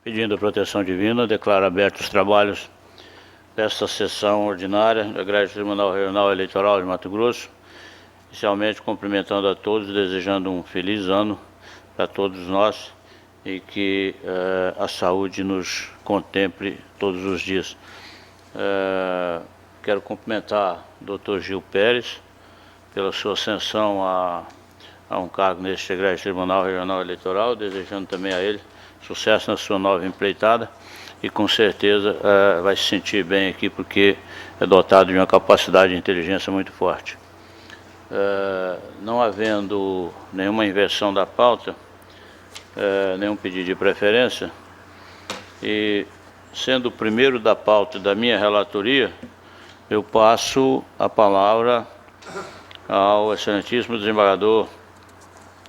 Pedindo a proteção divina, declaro abertos os trabalhos desta sessão ordinária da Grade Tribunal Regional Eleitoral de Mato Grosso, inicialmente cumprimentando a todos, desejando um feliz ano para todos nós e que a saúde nos contemple todos os dias. Quero cumprimentar o Dr. Gil Pérez pela sua ascensão a um cargo neste Grade Tribunal Regional Eleitoral, desejando também a ele sucesso na sua nova empreitada e com certeza vai se sentir bem aqui porque é dotado de uma capacidade de inteligência muito forte. Não havendo nenhuma inversão da pauta, nenhum pedido de preferência, e sendo o primeiro da pauta da minha relatoria, eu passo a palavra ao excelentíssimo desembargador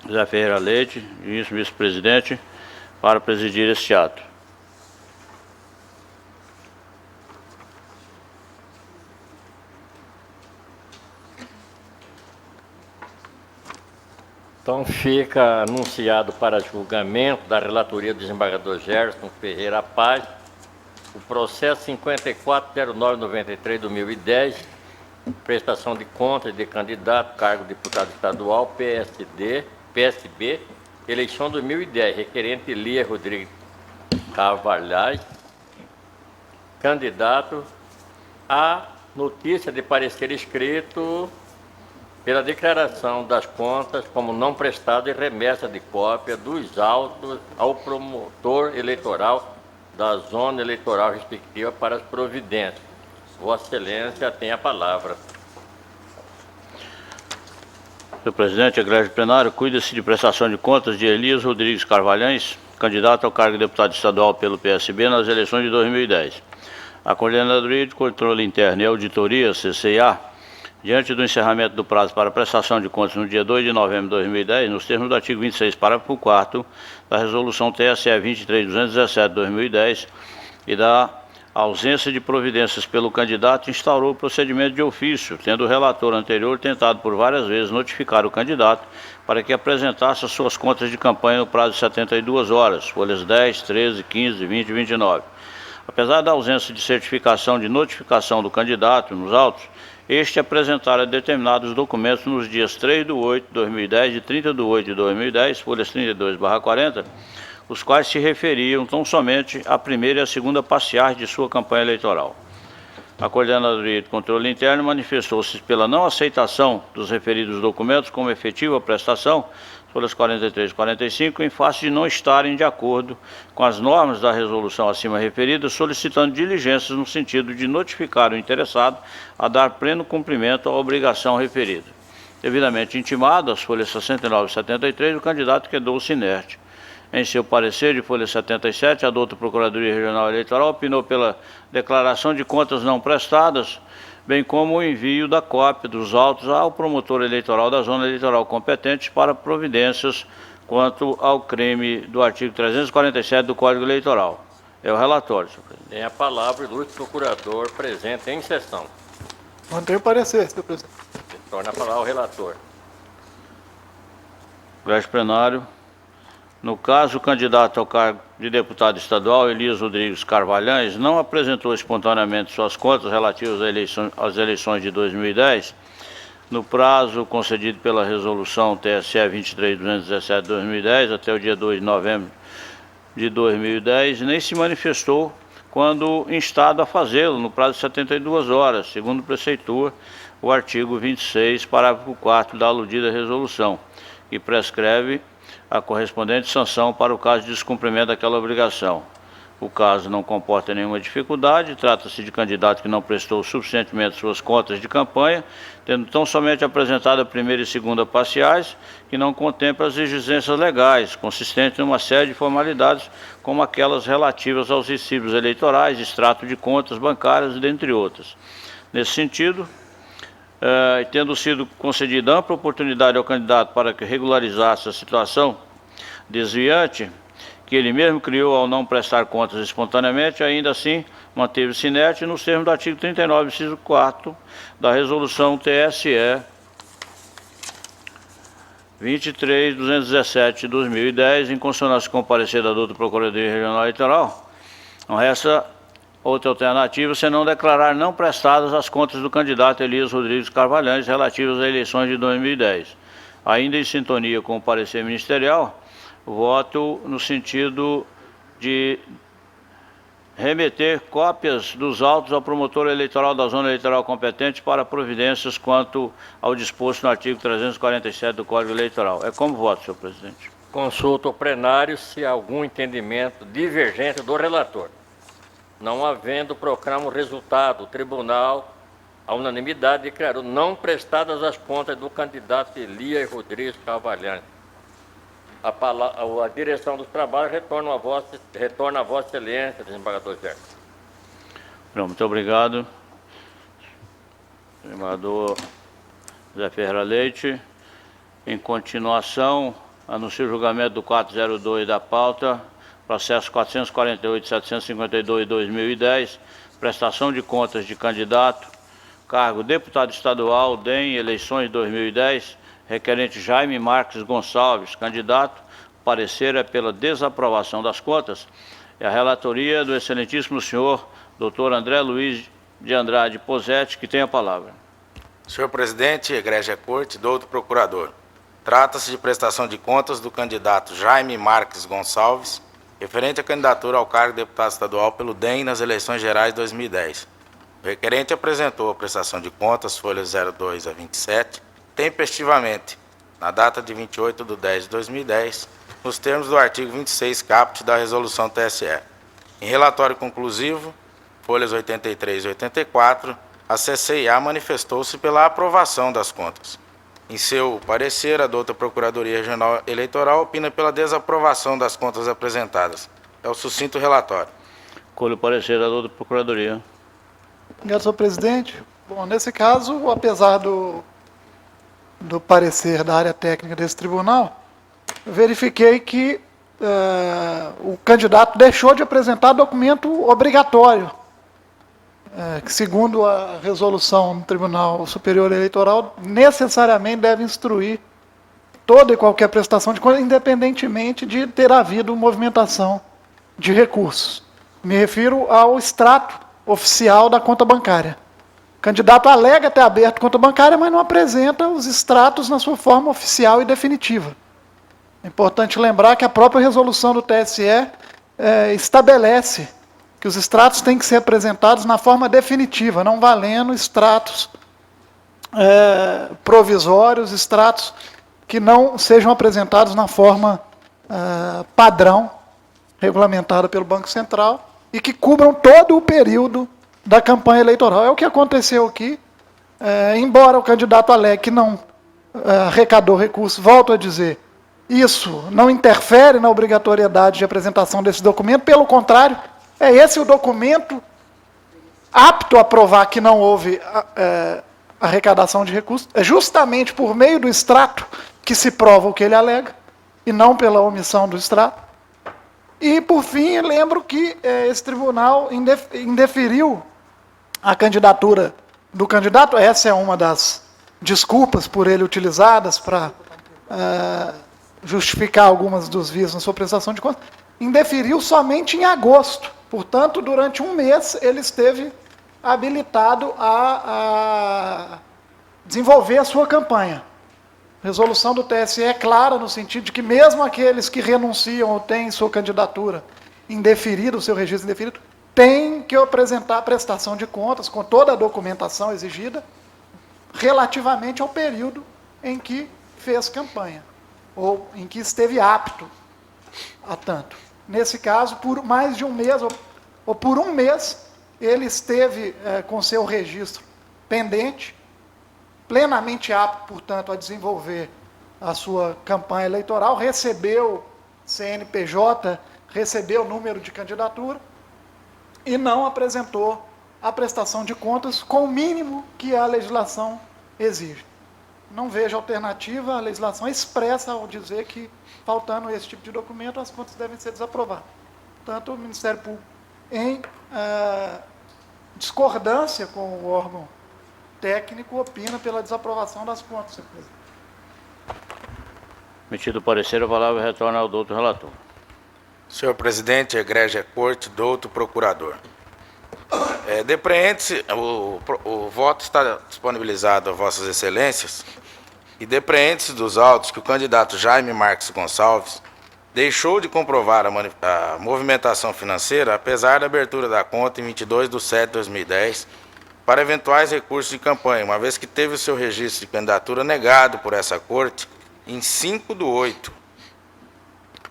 José Ferreira Leite, ministro vice-presidente, para presidir este ato. Então fica anunciado para julgamento da relatoria do desembargador Gerson Ferreira Paz o processo 540993/2010, prestação de contas de candidato, cargo de deputado estadual, PSB, eleição 2010, requerente Lia Rodrigues Carvalhais, candidato, a notícia de parecer escrito pela declaração das contas como não prestado e remessa de cópia dos autos ao promotor eleitoral da zona eleitoral respectiva para as providências. Vossa Excelência tem a palavra. Senhor presidente, egrégio plenário, cuida-se de prestação de contas de Elias Rodrigues Carvalhães, candidato ao cargo de deputado estadual pelo PSB nas eleições de 2010. A Coordenadoria de Controle Interno e Auditoria, CCA, diante do encerramento do prazo para prestação de contas no dia 2 de novembro de 2010, nos termos do artigo 26, parágrafo 4º da Resolução TSE 23.217/2010 e da ausência de providências pelo candidato, instaurou o procedimento de ofício, tendo o relator anterior tentado por várias vezes notificar o candidato para que apresentasse as suas contas de campanha no prazo de 72 horas, folhas 10, 13, 15, 20 e 29. Apesar da ausência de certificação de notificação do candidato nos autos, este apresentara determinados documentos nos dias 3/8/2010 e 30/8/2010, folhas 32/40, os quais se referiam tão somente à primeira e à segunda parciais de sua campanha eleitoral. A Coordenadoria de Controle Interno manifestou-se pela não aceitação dos referidos documentos como efetiva prestação, folhas 43 e 45, em face de não estarem de acordo com as normas da resolução acima referida, solicitando diligências no sentido de notificar o interessado a dar pleno cumprimento à obrigação referida. Devidamente intimado, as folhas 69 e 73, o candidato quedou-se inerte. Em seu parecer de folha 77, a douta Procuradoria Regional Eleitoral opinou pela declaração de contas não prestadas, bem como o envio da cópia dos autos ao promotor eleitoral da zona eleitoral competente para providências quanto ao crime do artigo 347 do Código Eleitoral. É o relatório, senhor presidente. Tem a palavra o ilustre procurador presente em sessão. Mantém o parecer, senhor presidente. Torna a palavra ao relator. Egrégio plenário. No caso, o candidato ao cargo de deputado estadual, Elias Rodrigues Carvalhães, não apresentou espontaneamente suas contas relativas às eleições de 2010, no prazo concedido pela Resolução TSE 23.217/2010, até o dia 2 de novembro de 2010, nem se manifestou quando instado a fazê-lo, no prazo de 72 horas, segundo preceitua o artigo 26, parágrafo 4º da aludida resolução, que prescreve a correspondente sanção para o caso de descumprimento daquela obrigação. O caso não comporta nenhuma dificuldade, trata-se de candidato que não prestou suficientemente suas contas de campanha, tendo tão somente apresentado a primeira e segunda parciais, que não contempla as exigências legais, consistentes em uma série de formalidades, como aquelas relativas aos recibos eleitorais, extrato de contas bancárias, dentre outras. Nesse sentido, tendo sido concedida ampla oportunidade ao candidato para que regularizasse a situação desviante, que ele mesmo criou ao não prestar contas espontaneamente, ainda assim manteve-se inerte nos termos do artigo 39, inciso 4 da Resolução TSE 23.217 de 2010, em consonância com o parecer da doutora Procuradoria Regional Eleitoral, não resta outra alternativa senão declarar não prestadas as contas do candidato Elias Rodrigues Carvalhães relativas às eleições de 2010. Ainda em sintonia com o parecer ministerial, voto no sentido de remeter cópias dos autos ao promotor eleitoral da zona eleitoral competente para providências quanto ao disposto no artigo 347 do Código Eleitoral. É como voto, senhor presidente. Consulta o plenário se há algum entendimento divergente do relator. Não havendo, proclamo o resultado. O tribunal, à unanimidade, declarou não prestadas as contas do candidato Elias Rodrigues Carvalhães. A direção dos trabalhos retorna a Vossa Excelência, desembargador Zé. Muito obrigado. Desembargador Zé Ferreira Leite. Em continuação, anuncio o julgamento do 402 da pauta, processo 448.752/2010, prestação de contas de candidato, cargo deputado estadual, DEM, eleições 2010, requerente Jaime Marques Gonçalves, candidato. Parecer é pela desaprovação das contas. É a relatoria do excelentíssimo senhor doutor André Luiz de Andrade Posetti, que tem a palavra. Senhor presidente, egrégia corte, doutor procurador. Trata-se de prestação de contas do candidato Jaime Marques Gonçalves, referente à candidatura ao cargo de deputado estadual pelo DEM nas eleições gerais de 2010. O requerente apresentou a prestação de contas, folhas 02 a 27, tempestivamente, na data de 28/10/2010, nos termos do artigo 26 caput da resolução TSE. Em relatório conclusivo, folhas 83 e 84, a CCIA manifestou-se pela aprovação das contas. Em seu parecer, a doutora Procuradoria Regional Eleitoral opina pela desaprovação das contas apresentadas. É o sucinto relatório. Colho o parecer da doutora Procuradoria. Obrigado, senhor presidente. Bom, nesse caso, apesar do parecer da área técnica desse tribunal, eu verifiquei que o candidato deixou de apresentar documento obrigatório, que, segundo a resolução do Tribunal Superior Eleitoral, necessariamente deve instruir toda e qualquer prestação de contas, independentemente de ter havido movimentação de recursos. Me refiro ao extrato oficial da conta bancária. O candidato alega ter aberto conta bancária, mas não apresenta os extratos na sua forma oficial e definitiva. É importante lembrar que a própria resolução do TSE estabelece que os extratos têm que ser apresentados na forma definitiva, não valendo extratos provisórios, extratos que não sejam apresentados na forma padrão, regulamentada pelo Banco Central, e que cubram todo o período da campanha eleitoral. É o que aconteceu aqui, embora o candidato alegue que não arrecadou recursos, volto a dizer, isso não interfere na obrigatoriedade de apresentação desse documento, pelo contrário, é esse o documento apto a provar que não houve arrecadação de recursos, é justamente por meio do extrato que se prova o que ele alega, e não pela omissão do extrato. E, por fim, lembro que esse tribunal indeferiu a candidatura do candidato, essa é uma das desculpas por ele utilizadas para justificar algumas dos vias na sua prestação de contas, indeferiu somente em agosto. Portanto, durante um mês, ele esteve habilitado a desenvolver a sua campanha. A resolução do TSE é clara no sentido de que mesmo aqueles que renunciam ou têm sua candidatura indeferida, o seu registro indeferido, têm que apresentar a prestação de contas com toda a documentação exigida relativamente ao período em que fez campanha, ou em que esteve apto a tanto. Nesse caso, por mais de um mês, ou por um mês, ele esteve com seu registro pendente, plenamente apto, portanto, a desenvolver a sua campanha eleitoral, recebeu CNPJ, recebeu número de candidatura, e não apresentou a prestação de contas com o mínimo que a legislação exige. Não vejo alternativa, a legislação expressa ao dizer que, faltando esse tipo de documento, as contas devem ser desaprovadas. Portanto, o Ministério Público, em discordância com o órgão técnico, opina pela desaprovação das contas, senhor presidente. Emitido o parecer, a palavra retorna ao doutor relator. Senhor presidente, egrégia corte, doutor procurador. Depreende-se, o voto está disponibilizado a vossas excelências e depreende-se dos autos que o candidato Jaime Marques Gonçalves deixou de comprovar a movimentação financeira, apesar da abertura da conta em 22/7/2010, para eventuais recursos de campanha, uma vez que teve o seu registro de candidatura negado por essa corte em 5/8,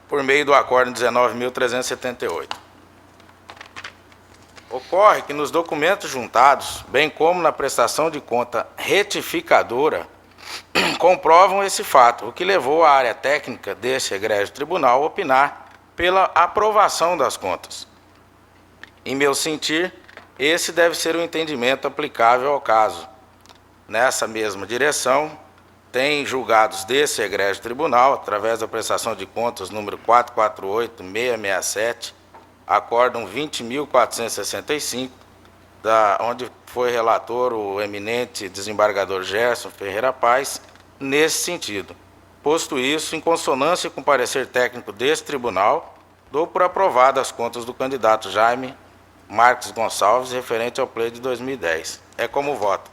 por meio do acórdão 19.378. Ocorre que nos documentos juntados, bem como na prestação de conta retificadora, comprovam esse fato, o que levou a área técnica desse egrégio tribunal a opinar pela aprovação das contas. Em meu sentir, esse deve ser o entendimento aplicável ao caso. Nessa mesma direção, tem julgados desse egrégio tribunal, através da prestação de contas número 448-667, acórdão 20.465, onde foi relator o eminente desembargador Gerson Ferreira Paz, nesse sentido. Posto isso, em consonância com o parecer técnico desse tribunal, dou por aprovado as contas do candidato Jaime Marques Gonçalves, referente ao pleito de 2010. É como voto.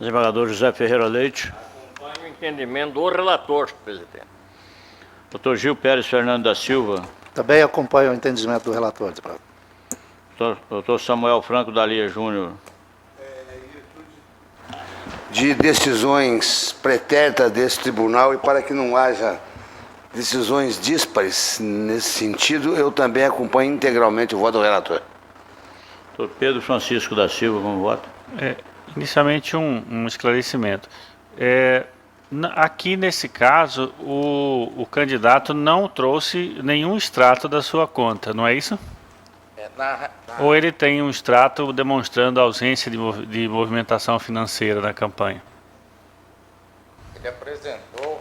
Desembargador José Ferreira Leite. Acompanho o entendimento do relator, senhor presidente. Doutor Gil Pérez Fernando da Silva. Também acompanho o entendimento do relator, deputado. Doutor Samuel Franco Dalia Júnior. De decisões pretéritas desse tribunal e para que não haja decisões díspares nesse sentido, eu também acompanho integralmente o voto do relator. Doutor Pedro Francisco da Silva, como voto? Inicialmente um esclarecimento. Aqui nesse caso, o candidato não trouxe nenhum extrato da sua conta, não é isso? Ou ele tem um extrato demonstrando a ausência de movimentação financeira na campanha? Ele apresentou...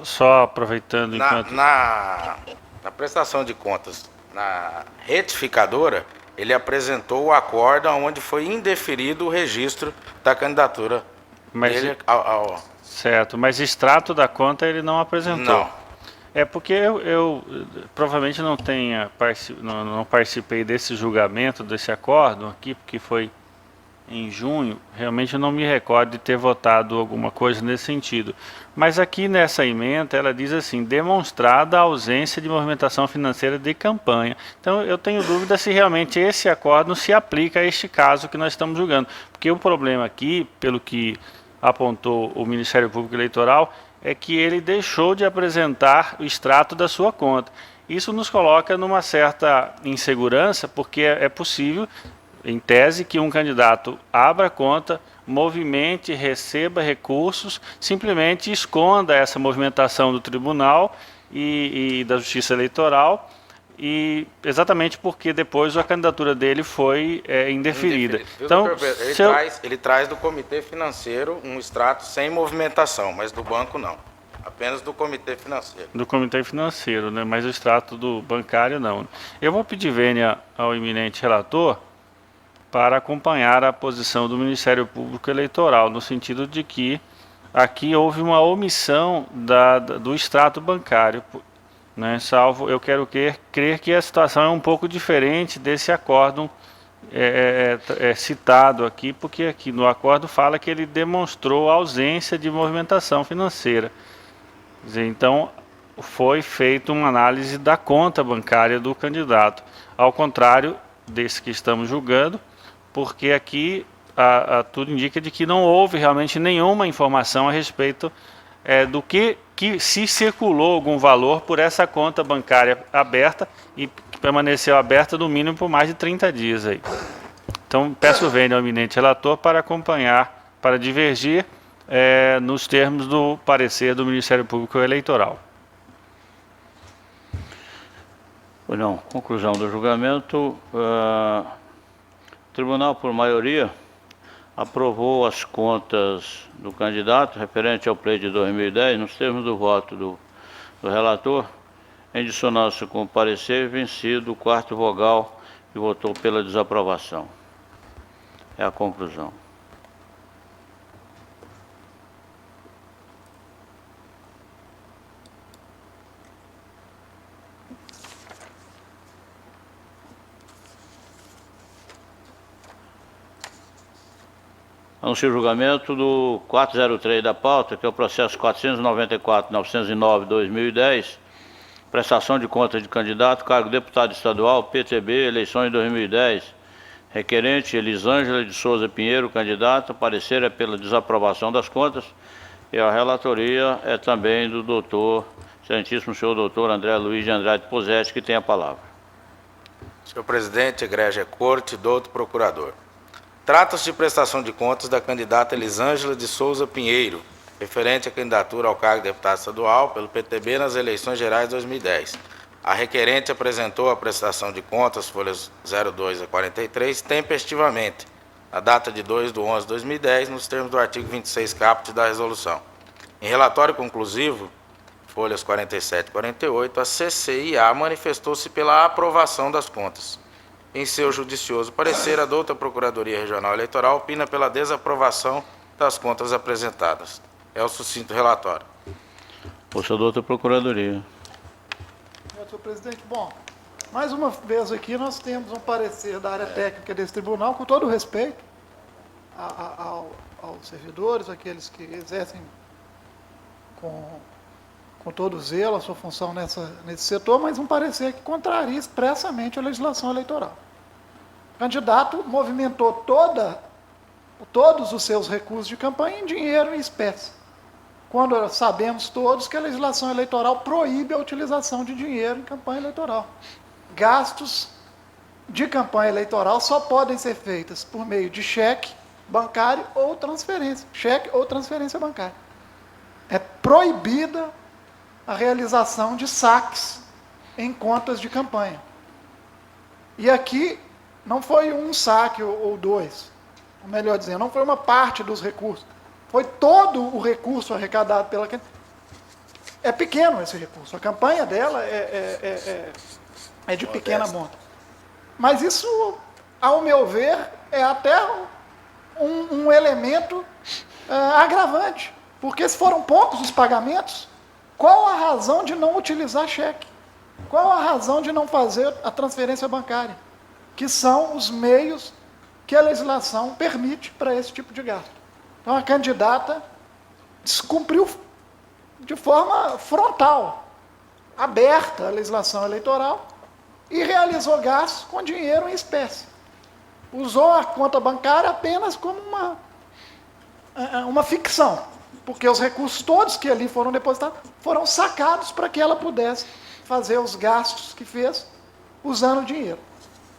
Só aproveitando enquanto... Na prestação de contas, na retificadora, ele apresentou o acórdão onde foi indeferido o registro da candidatura dele ao... Certo, mas extrato da conta ele não apresentou. Não. É porque eu provavelmente não participei desse julgamento, desse acórdão aqui, porque foi em junho. Realmente eu não me recordo de ter votado alguma coisa nesse sentido. Mas aqui nessa emenda ela diz assim: demonstrada a ausência de movimentação financeira de campanha. Então eu tenho dúvida se realmente esse acórdão se aplica a este caso que nós estamos julgando. Porque o problema aqui, pelo que apontou o Ministério Público Eleitoral, é que ele deixou de apresentar o extrato da sua conta. Isso nos coloca numa certa insegurança, porque é possível, em tese, que um candidato abra conta, movimente, receba recursos, simplesmente esconda essa movimentação do tribunal e da Justiça Eleitoral, e exatamente porque depois a candidatura dele foi indeferida. Então, ele traz do Comitê Financeiro um extrato sem movimentação, mas do banco não. Apenas do Comitê Financeiro. Do Comitê Financeiro, né? Mas o extrato do bancário não. Eu vou pedir vênia ao eminente relator para acompanhar a posição do Ministério Público Eleitoral, no sentido de que aqui houve uma omissão do extrato bancário, né? Salvo, eu quero crer que a situação é um pouco diferente desse acórdão citado aqui, porque aqui no acórdão fala que ele demonstrou a ausência de movimentação financeira. Quer dizer, então, foi feita uma análise da conta bancária do candidato, ao contrário desse que estamos julgando, porque aqui tudo indica de que não houve realmente nenhuma informação a respeito do que se circulou algum valor por essa conta bancária aberta e que permaneceu aberta no mínimo por mais de 30 dias aí. Então, peço vênia ao eminente relator para acompanhar, para divergir nos termos do parecer do Ministério Público Eleitoral. Pois não, conclusão do julgamento. Tribunal, por maioria, aprovou as contas do candidato referente ao pleito de 2010, nos termos do voto do relator, em dissonância com o parecer, vencido o quarto vogal que votou pela desaprovação. É a conclusão. Anuncio o julgamento do 403 da pauta, que é o processo 494.909/2010, prestação de contas de candidato, cargo deputado estadual, PTB, eleições de 2010, requerente Elisângela de Souza Pinheiro, candidato, parecer é pela desaprovação das contas, e a relatoria é também do doutor, excelentíssimo senhor doutor André Luiz de Andrade Posetti, que tem a palavra. Senhor presidente, egrégia corte, doutor procurador. Trata-se de prestação de contas da candidata Elisângela de Souza Pinheiro, referente à candidatura ao cargo de deputado estadual pelo PTB nas eleições gerais de 2010. A requerente apresentou a prestação de contas, folhas 02 a 43, tempestivamente, na data de 2/11/2010, nos termos do artigo 26 caput da resolução. Em relatório conclusivo, folhas 47 e 48, a CCIA manifestou-se pela aprovação das contas. Em seu judicioso parecer, a douta Procuradoria Regional Eleitoral opina pela desaprovação das contas apresentadas. É o sucinto relatório. Ouça a douta Procuradoria. Senhor presidente, bom, mais uma vez aqui nós temos um parecer da área técnica desse tribunal, com todo o respeito aos servidores, aqueles que exercem com todo zelo a sua função nesse setor, mas um parecer que contraria expressamente a legislação eleitoral. O candidato movimentou todos os seus recursos de campanha em dinheiro em espécie, quando sabemos todos que a legislação eleitoral proíbe a utilização de dinheiro em campanha eleitoral. Gastos de campanha eleitoral só podem ser feitos por meio de cheque bancário ou transferência, cheque ou transferência bancária. É proibida a realização de saques em contas de campanha. E aqui não foi um saque ou dois, ou melhor dizendo, não foi uma parte dos recursos, foi todo o recurso arrecadado pela candidata. É pequeno esse recurso, a campanha dela é de pequena monta. Mas isso, ao meu ver, é até um elemento agravante, porque se foram poucos os pagamentos, qual a razão de não utilizar cheque? Qual a razão de não fazer a transferência bancária? Que são os meios que a legislação permite para esse tipo de gasto. Então, a candidata descumpriu de forma frontal, aberta a legislação eleitoral e realizou gastos com dinheiro em espécie. Usou a conta bancária apenas como uma ficção, porque os recursos todos que ali foram depositados foram sacados para que ela pudesse fazer os gastos que fez usando o dinheiro.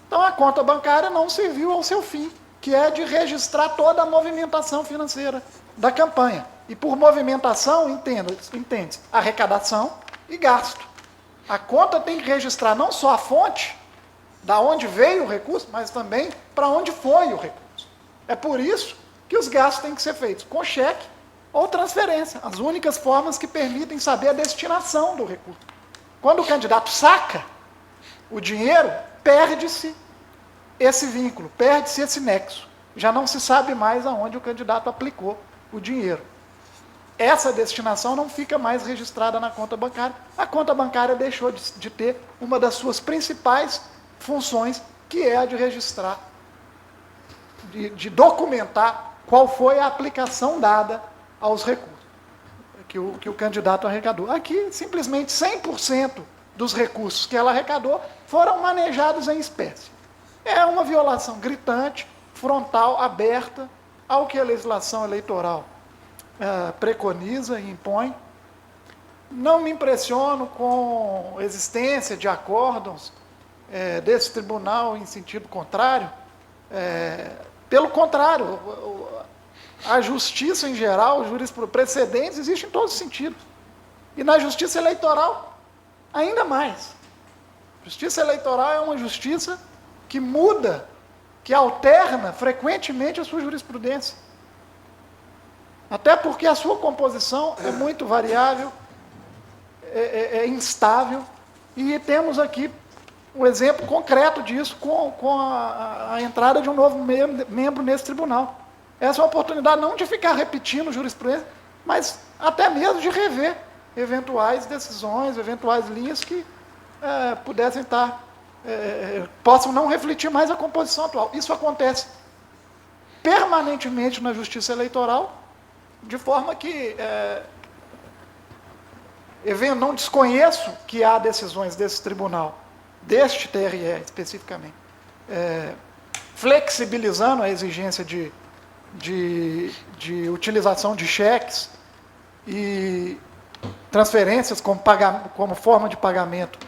Então, a conta bancária não serviu ao seu fim, que é de registrar toda a movimentação financeira da campanha. E por movimentação, entende-se arrecadação e gasto. A conta tem que registrar não só a fonte, da onde veio o recurso, mas também para onde foi o recurso. É por isso que os gastos têm que ser feitos com cheque ou transferência, as únicas formas que permitem saber a destinação do recurso. Quando o candidato saca o dinheiro, perde-se esse vínculo, perde-se esse nexo. Já não se sabe mais aonde o candidato aplicou o dinheiro. Essa destinação não fica mais registrada na conta bancária. A conta bancária deixou de ter uma das suas principais funções, que é a de registrar, de documentar qual foi a aplicação dada aos recursos que o candidato arrecadou. Aqui, simplesmente 100% dos recursos que ela arrecadou foram manejados em espécie. É uma violação gritante, frontal, aberta ao que a legislação eleitoral preconiza e impõe. Não me impressiono com a existência de acórdãos desse tribunal em sentido contrário. Pelo contrário, a justiça em geral, precedentes, existem em todos os sentidos. E na justiça eleitoral, ainda mais. Justiça eleitoral é uma justiça que muda que alterna frequentemente a sua jurisprudência. Até porque a sua composição é muito variável, é instável, e temos aqui um exemplo concreto disso com a entrada de um novo membro nesse tribunal. Essa é uma oportunidade não de ficar repetindo jurisprudência, mas até mesmo de rever eventuais decisões, eventuais linhas que pudessem estar, possam não refletir mais a composição atual. Isso acontece permanentemente na Justiça Eleitoral, de forma que não desconheço que há decisões desse tribunal, deste TRE especificamente, flexibilizando a exigência de utilização de cheques e transferências como forma de pagamento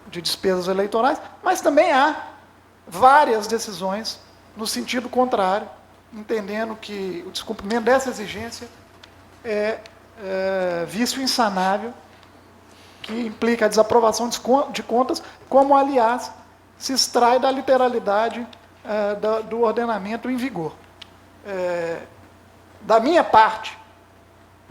de despesas eleitorais, mas também há várias decisões no sentido contrário, entendendo que o descumprimento dessa exigência é vício insanável, que implica a desaprovação de contas, como, aliás, se extrai da literalidade do ordenamento em vigor. Da minha parte,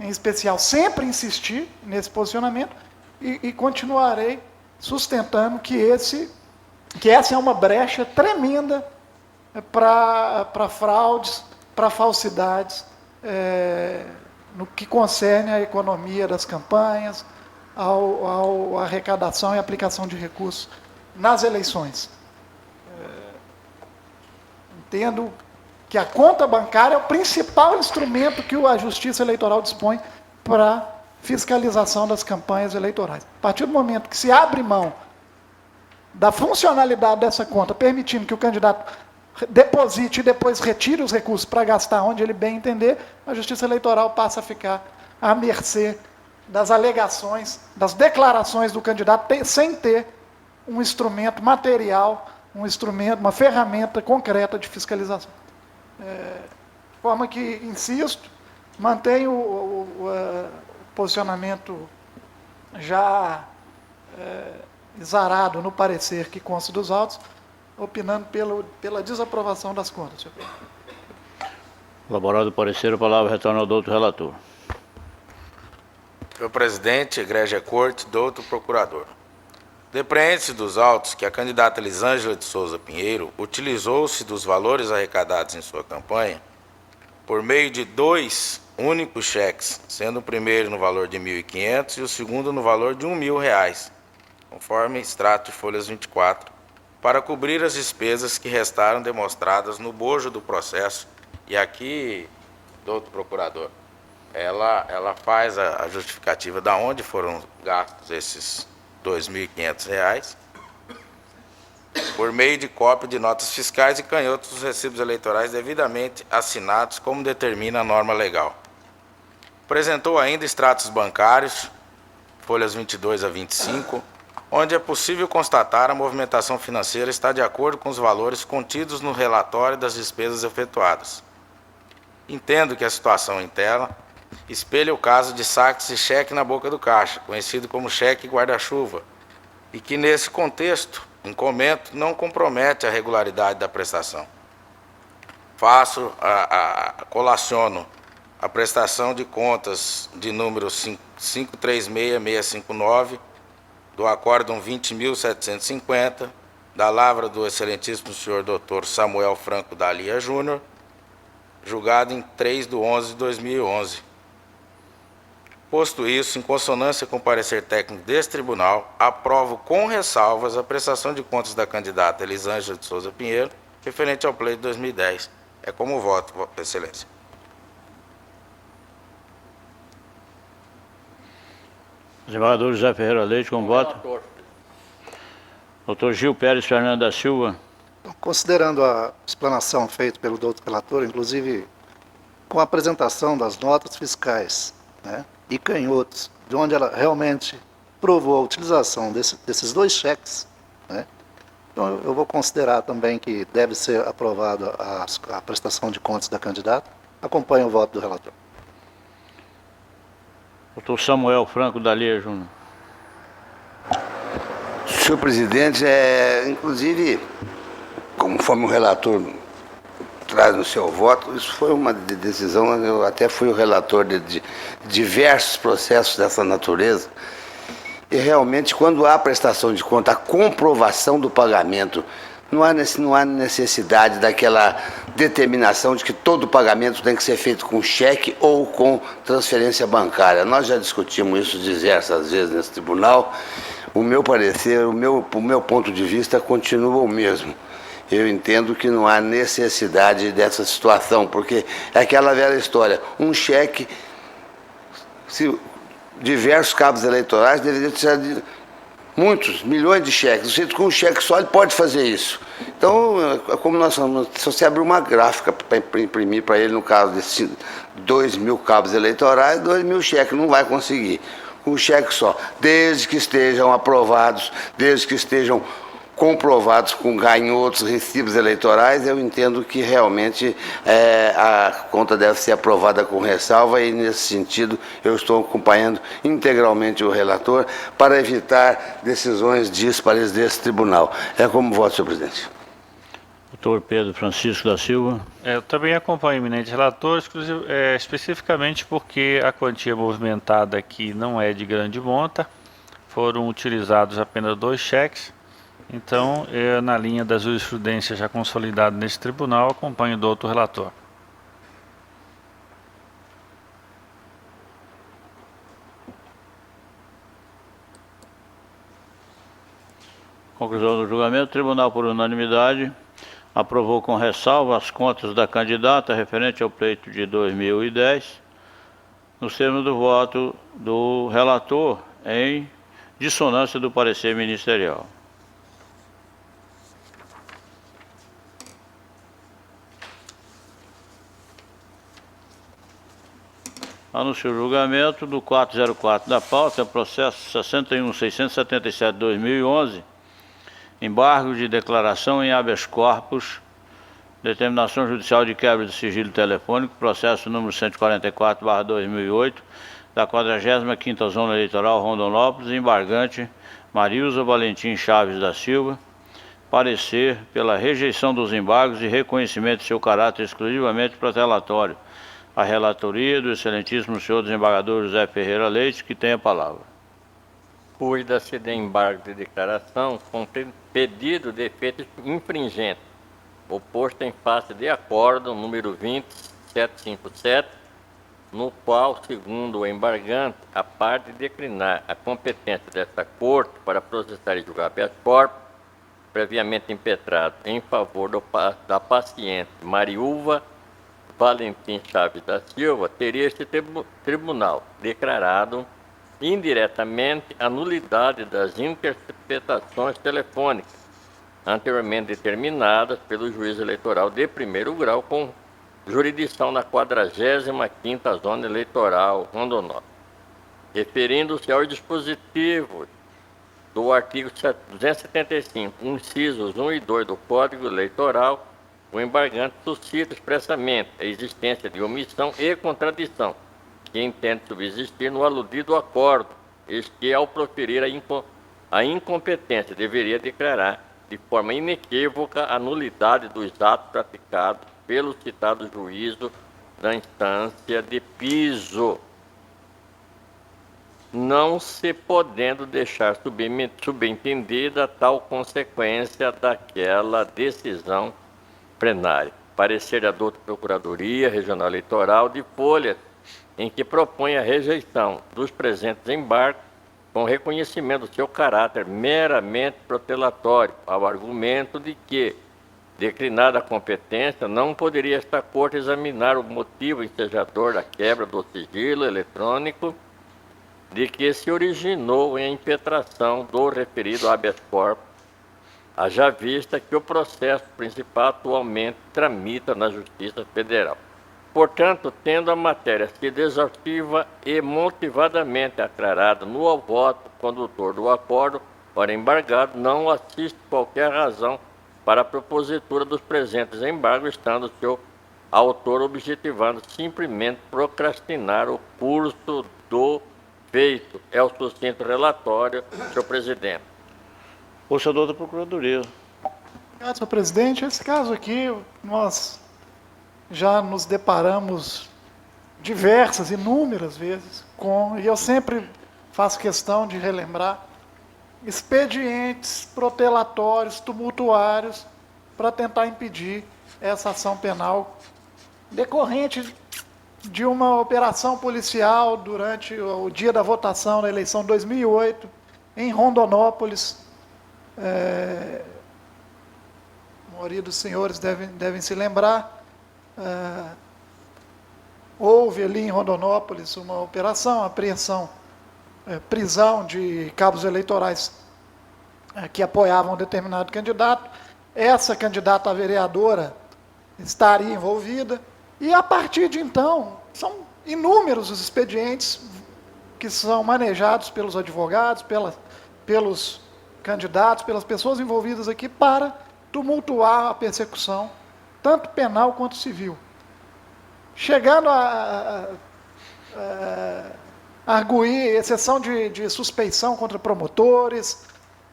em especial, sempre insisti nesse posicionamento e continuarei sustentando que essa é uma brecha tremenda para fraudes, para falsidades, no que concerne à economia das campanhas, à arrecadação e aplicação de recursos nas eleições. Entendo que a conta bancária é o principal instrumento que a Justiça Eleitoral dispõe para fiscalização das campanhas eleitorais. A partir do momento que se abre mão da funcionalidade dessa conta, permitindo que o candidato deposite e depois retire os recursos para gastar onde ele bem entender, a Justiça Eleitoral passa a ficar à mercê das alegações, das declarações do candidato, sem ter um instrumento material, uma ferramenta concreta de fiscalização. De forma que, insisto, mantenho o posicionamento já exarado no parecer que consta dos autos, opinando pela desaprovação das contas, senhor presidente. Elaborado o parecer, a palavra retorna ao doutor relator. Senhor presidente, egrégia corte, doutor procurador. Depreende-se dos autos que a candidata Elisângela de Souza Pinheiro utilizou-se dos valores arrecadados em sua campanha por meio de 2 únicos cheques, sendo o primeiro no valor de R$ 1.500 e o segundo no valor de R$ 1.000, conforme extrato de folhas 24, para cobrir as despesas que restaram demonstradas no bojo do processo. E aqui, doutor procurador, ela faz a justificativa de onde foram gastos esses R$ 2.500, por meio de cópia de notas fiscais e canhotos dos recibos eleitorais devidamente assinados, como determina a norma legal. Apresentou ainda extratos bancários, folhas 22 a 25, onde é possível constatar a movimentação financeira está de acordo com os valores contidos no relatório das despesas efetuadas. Entendo que a situação em tela espelha o caso de saques de cheque na boca do caixa, conhecido como cheque guarda-chuva, e que nesse contexto, em comento, não compromete a regularidade da prestação. Colaciono a prestação de contas de número 536659, do acórdão 20.750, da lavra do excelentíssimo senhor Dr. Samuel Franco Dalia Júnior, julgado em 3/11/2011. Posto isso, em consonância com o parecer técnico deste tribunal, aprovo com ressalvas a prestação de contas da candidata Elisângela de Souza Pinheiro, referente ao pleito de 2010. É como voto, Vossa Excelência. Desembargador José Ferreira Leite, como voto? Relator. Doutor Gil Pérez Fernando da Silva. Considerando a explanação feita pelo doutor relator, inclusive com a apresentação das notas fiscais, né, e canhotos, de onde ela realmente provou a utilização desses 2 cheques, né, então eu vou considerar também que deve ser aprovada a prestação de contas da candidata. Acompanho o voto do relator. Doutor Samuel Franco Dalia Júnior. Senhor presidente, inclusive conforme o relator traz no seu voto, isso foi uma decisão, eu até fui o relator de diversos processos dessa natureza, e realmente quando há prestação de conta, a comprovação do pagamento, não há necessidade daquela determinação de que todo pagamento tem que ser feito com cheque ou com transferência bancária. Nós já discutimos isso diversas vezes nesse tribunal. O meu parecer, o meu ponto de vista continua o mesmo. Eu entendo que não há necessidade dessa situação, porque é aquela velha história, um cheque, se diversos cabos eleitorais deveriam ser muitos, milhões de cheques. Com um cheque só ele pode fazer isso. Então, como nós falamos, se você abrir uma gráfica para imprimir para ele, no caso de 2.000 cabos eleitorais, 2.000 cheques, não vai conseguir. Com um cheque só, desde que estejam aprovados, desde que estejam comprovados com ganhotos, recibos eleitorais, eu entendo que realmente a conta deve ser aprovada com ressalva e, nesse sentido, eu estou acompanhando integralmente o relator para evitar decisões díspares desse tribunal. É como voto, senhor presidente. Doutor Pedro Francisco da Silva. Eu também acompanho o eminente relator, especificamente porque a quantia movimentada aqui não é de grande monta, foram utilizados apenas 2 cheques. Então, na linha da jurisprudência já consolidada nesse tribunal, acompanho do outro relator. Conclusão do julgamento. O tribunal, por unanimidade, aprovou com ressalva as contas da candidata referente ao pleito de 2010, nos termos do voto do relator, em dissonância do parecer ministerial. Anuncio o julgamento do 404 da pauta, processo 61.677/2011, embargo de declaração em habeas corpus, determinação judicial de quebra de sigilo telefônico, processo número 144/2008, da 45ª Zona Eleitoral Rondonópolis, embargante Marilza Valentim Chaves da Silva, parecer pela rejeição dos embargos e reconhecimento de seu caráter exclusivamente protelatório. A relatoria do excelentíssimo senhor desembargador José Ferreira Leite, que tem a palavra. Cuida-se de embargo de declaração com pedido de efeito infringente, oposto em face de acordo número 20757, no qual, segundo o embargante, a parte declinar a competência desta corte para processar e julgar habeas corpus, previamente impetrado em favor da paciente Mariúva Valentim Chaves da Silva, teria este tribunal declarado indiretamente a nulidade das interceptações telefônicas anteriormente determinadas pelo juiz eleitoral de primeiro grau com jurisdição na 45ª Zona Eleitoral Rondonópolis. Referindo-se aos dispositivos do artigo 275, incisos 1 e 2 do Código Eleitoral, o embargante suscita expressamente a existência de omissão e contradição, que entende subsistir no aludido acordo, eis que, ao proferir a incompetência, deveria declarar de forma inequívoca a nulidade dos atos praticados pelo citado juízo da instância de piso, não se podendo deixar subentendida tal consequência daquela decisão plenária. Parecer da douta Procuradoria Regional Eleitoral de Folha, em que propõe a rejeição dos presentes embargos com reconhecimento do seu caráter meramente protelatório, ao argumento de que, declinada a competência, não poderia esta Corte examinar o motivo ensejador da quebra do sigilo eletrônico de que se originou em impetração do referido habeas corpus, haja vista que o processo principal atualmente tramita na Justiça Federal. Portanto, tendo a matéria sido exaustiva e motivadamente aclarada no voto condutor do acordo, ora embargado, não assiste qualquer razão para a propositura dos presentes embargos, estando seu autor objetivando simplesmente procrastinar o curso do feito. É o sucinto relatório, senhor presidente. Ouça a douta Procuradoria. Obrigado, senhor presidente. Esse caso aqui, nós já nos deparamos diversas, inúmeras vezes com, e eu sempre faço questão de relembrar, expedientes protelatórios, tumultuários, para tentar impedir essa ação penal decorrente de uma operação policial durante o dia da votação na eleição de 2008, em Rondonópolis. A maioria dos senhores devem se lembrar. Houve ali em Rondonópolis uma operação, apreensão, prisão de cabos eleitorais que apoiavam um determinado candidato. Essa candidata a vereadora estaria envolvida, e a partir de então, são inúmeros os expedientes que são manejados pelos advogados, pelos candidatos, pelas pessoas envolvidas aqui, para tumultuar a persecução, tanto penal quanto civil. Chegando a arguir exceção de suspeição contra promotores,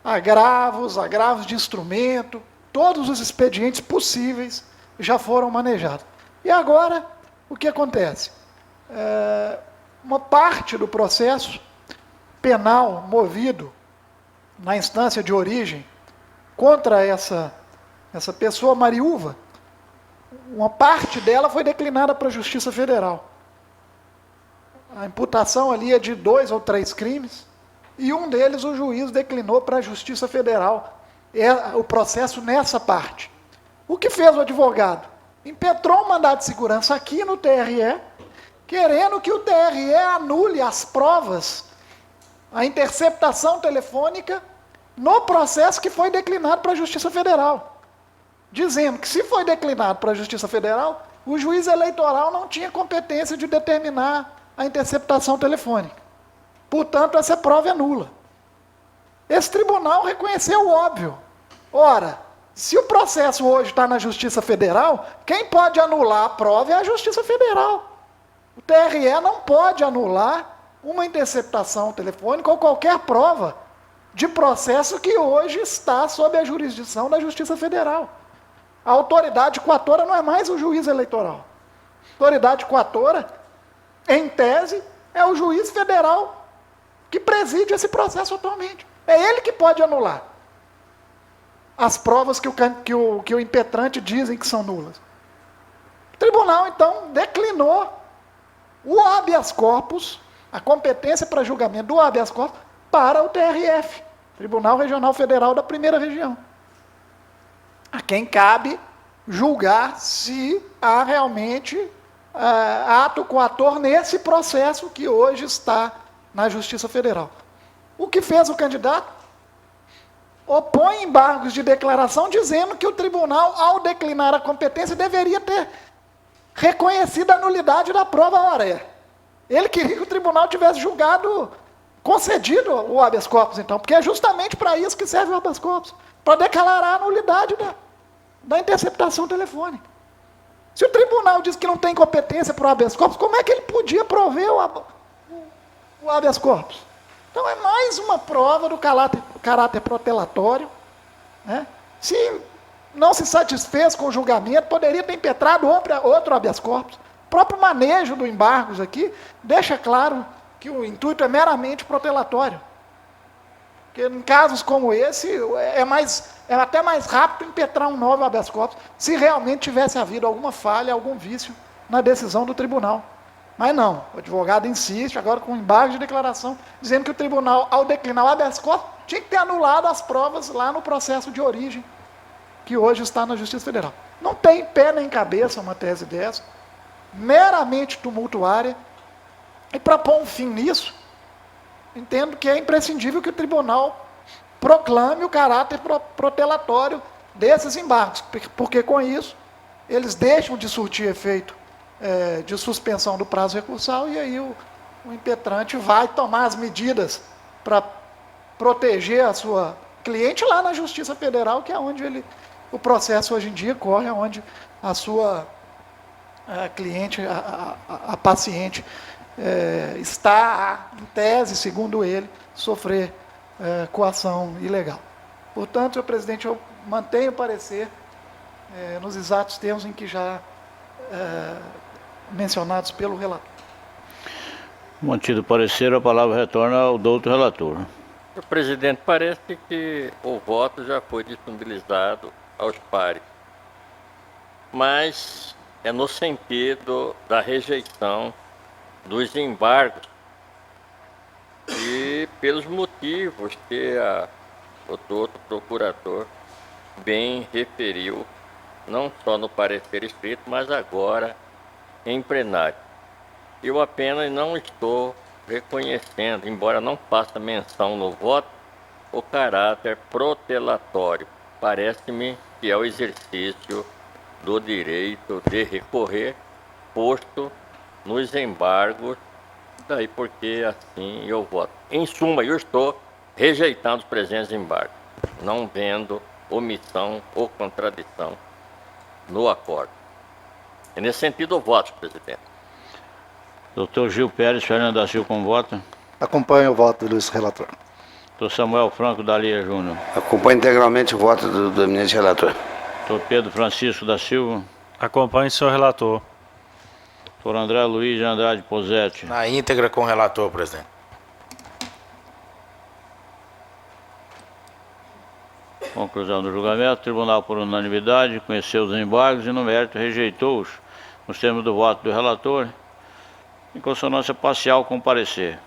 agravos de instrumento, todos os expedientes possíveis já foram manejados. E agora, o que acontece? Uma parte do processo penal movido na instância de origem contra essa pessoa Mariúva, uma parte dela foi declinada para a Justiça Federal. A imputação ali é de 2 ou 3 crimes, e um deles o juiz declinou para a Justiça Federal, o processo nessa parte. O que fez o advogado? Impetrou um mandado de segurança aqui no TRE, querendo que o TRE anule as provas, a interceptação telefônica, no processo que foi declinado para a Justiça Federal. Dizendo que, se foi declinado para a Justiça Federal, o juiz eleitoral não tinha competência de determinar a interceptação telefônica. Portanto, essa prova é nula. Esse tribunal reconheceu o óbvio. Ora, se o processo hoje está na Justiça Federal, quem pode anular a prova é a Justiça Federal. O TRE não pode anular uma interceptação telefônica ou qualquer prova de processo que hoje está sob a jurisdição da Justiça Federal. A autoridade coatora não é mais o juiz eleitoral. A autoridade coatora, em tese, é o juiz federal que preside esse processo atualmente. É ele que pode anular as provas que o impetrante dizem que são nulas. O tribunal, então, declinou o habeas corpus, a competência para julgamento do habeas corpus, para o TRF, Tribunal Regional Federal da Primeira Região. A quem cabe julgar se há realmente ato coator nesse processo que hoje está na Justiça Federal. O que fez o candidato? Opõe embargos de declaração, dizendo que o tribunal, ao declinar a competência, deveria ter reconhecido a nulidade da prova. Ora, ele queria que o tribunal tivesse julgado, concedido o habeas corpus, então, porque é justamente para isso que serve o habeas corpus, para declarar a nulidade da interceptação telefônica. Se o tribunal diz que não tem competência para o habeas corpus, como é que ele podia prover o habeas corpus? Então é mais uma prova do caráter protelatório, né? Se não se satisfez com o julgamento, poderia ter impetrado outro habeas corpus. O próprio manejo do embargos aqui deixa claro que o intuito é meramente protelatório. Porque em casos como esse, é até mais rápido impetrar um novo habeas corpus, se realmente tivesse havido alguma falha, algum vício na decisão do tribunal. Mas não, o advogado insiste, agora com embargo de declaração, dizendo que o tribunal, ao declinar o habeas corpus, tinha que ter anulado as provas lá no processo de origem, que hoje está na Justiça Federal. Não tem pé nem cabeça uma tese dessa, meramente tumultuária, e para pôr um fim nisso, entendo que é imprescindível que o tribunal proclame o caráter protelatório desses embargos, porque com isso eles deixam de surtir efeito de suspensão do prazo recursal, e aí o impetrante vai tomar as medidas para proteger a sua cliente lá na Justiça Federal, que é onde o processo hoje em dia corre, é onde a sua cliente, a paciente, está, em tese, segundo ele, sofrer coação ilegal. Portanto, senhor presidente, eu mantenho o parecer nos exatos termos em que já mencionados pelo relator. Mantido o parecer, a palavra retorna ao doutor relator. Senhor presidente, parece que o voto já foi disponibilizado aos pares, mas é no sentido da rejeição dos embargos e pelos motivos que o doutor procurador bem referiu, não só no parecer escrito, mas agora em plenário. Eu apenas não estou reconhecendo, embora não faça menção no voto, o caráter protelatório. Parece-me que é o exercício do direito de recorrer, posto nos embargos, daí porque assim eu voto. Em suma, eu estou rejeitando os presentes embargos, não vendo omissão ou contradição no acordo. É nesse sentido o voto, senhor presidente. Doutor Gil Pérez Fernando da Silva, como vota? Acompanho o voto do relator. Doutor Samuel Franco Dalia Júnior. Acompanho integralmente o voto do eminente relator. Doutor Pedro Francisco da Silva. Acompanhe, senhor relator. Doutor André Luiz de Andrade Posetti. Na íntegra com o relator, presidente. Conclusão do julgamento. O tribunal, por unanimidade, conheceu os embargos e, no mérito, rejeitou-os nos termos do voto do relator, em consonância parcial com o parecer.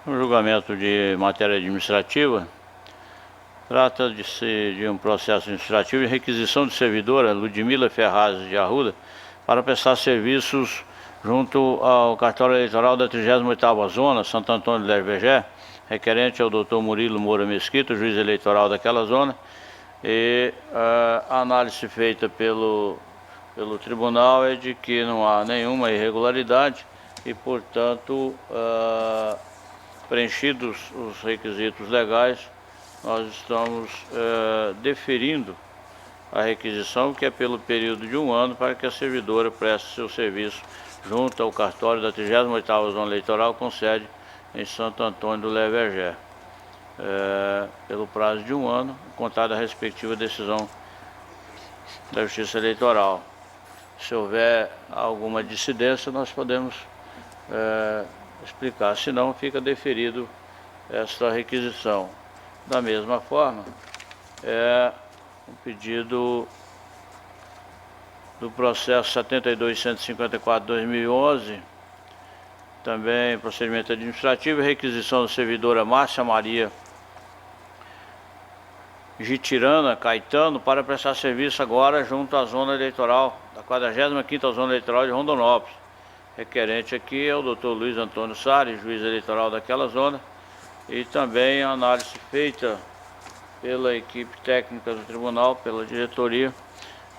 No julgamento de matéria administrativa, trata-se de um processo administrativo de requisição de servidora Ludmila Ferraz de Arruda para prestar serviços junto ao cartório eleitoral da 38ª Zona, Santo Antônio do Lervergé, requerente ao Dr. Murilo Moura Mesquita, juiz eleitoral daquela zona, e a análise feita pelo tribunal é de que não há nenhuma irregularidade e, portanto, preenchidos os requisitos legais, nós estamos deferindo a requisição, que é pelo período de 1 ano, para que a servidora preste seu serviço junto ao cartório da 38ª Zona Eleitoral, com sede em Santo Antônio do Lervergé, pelo prazo de 1 ano, contada a respectiva decisão da Justiça Eleitoral. Se houver alguma dissidência, nós podemos explicar, senão fica deferido esta requisição. Da mesma forma, o pedido do processo 72.154/2011, também procedimento administrativo, requisição da servidora Márcia Maria Gitirana Caetano para prestar serviço agora junto à zona eleitoral, da 45ª Zona Eleitoral de Rondonópolis. Requerente aqui é o Dr. Luiz Antônio Salles, juiz eleitoral daquela zona, e também a análise feita pela equipe técnica do tribunal, pela diretoria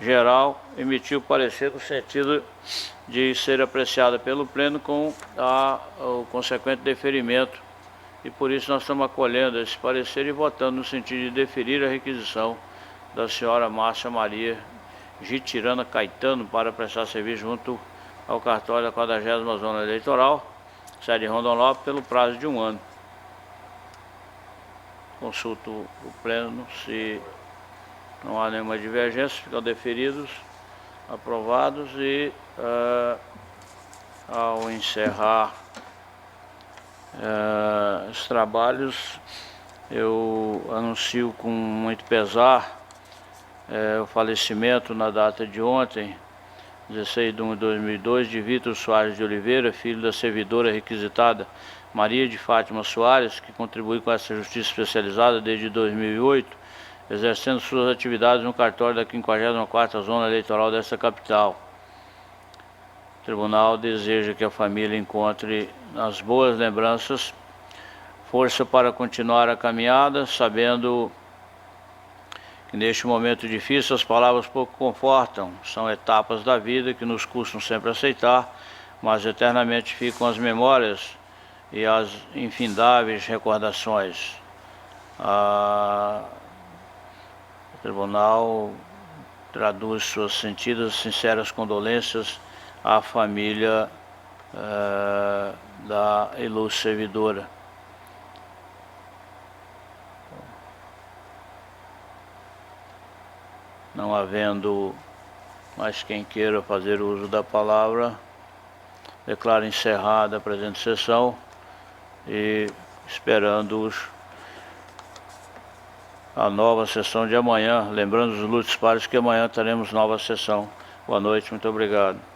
geral, emitiu parecer no sentido de ser apreciada pelo pleno com o consequente deferimento, e por isso nós estamos acolhendo esse parecer e votando no sentido de deferir a requisição da senhora Márcia Maria Gitirana Caetano para prestar serviço junto ao cartório da 40ª Zona Eleitoral, sede em Rondonópolis, pelo prazo de 1 ano. Consulto o pleno, se não há nenhuma divergência, ficam deferidos, aprovados, e ao encerrar os trabalhos, eu anuncio com muito pesar o falecimento na data de ontem, 16/1/2002, de Vitor Soares de Oliveira, filho da servidora requisitada Maria de Fátima Soares, que contribui com essa justiça especializada desde 2008, exercendo suas atividades no cartório da 54ª Zona Eleitoral desta capital. O tribunal deseja que a família encontre nas boas lembranças força para continuar a caminhada, sabendo que neste momento difícil as palavras pouco confortam, são etapas da vida que nos custam sempre aceitar, mas eternamente ficam as memórias e as infindáveis recordações. O tribunal traduz suas sentidas, sinceras condolências à família da ilustre servidora. Não havendo mais quem queira fazer uso da palavra, declaro encerrada a presente sessão e esperando-os a nova sessão de amanhã, lembrando os lutos pares que amanhã teremos nova sessão. Boa noite, muito obrigado.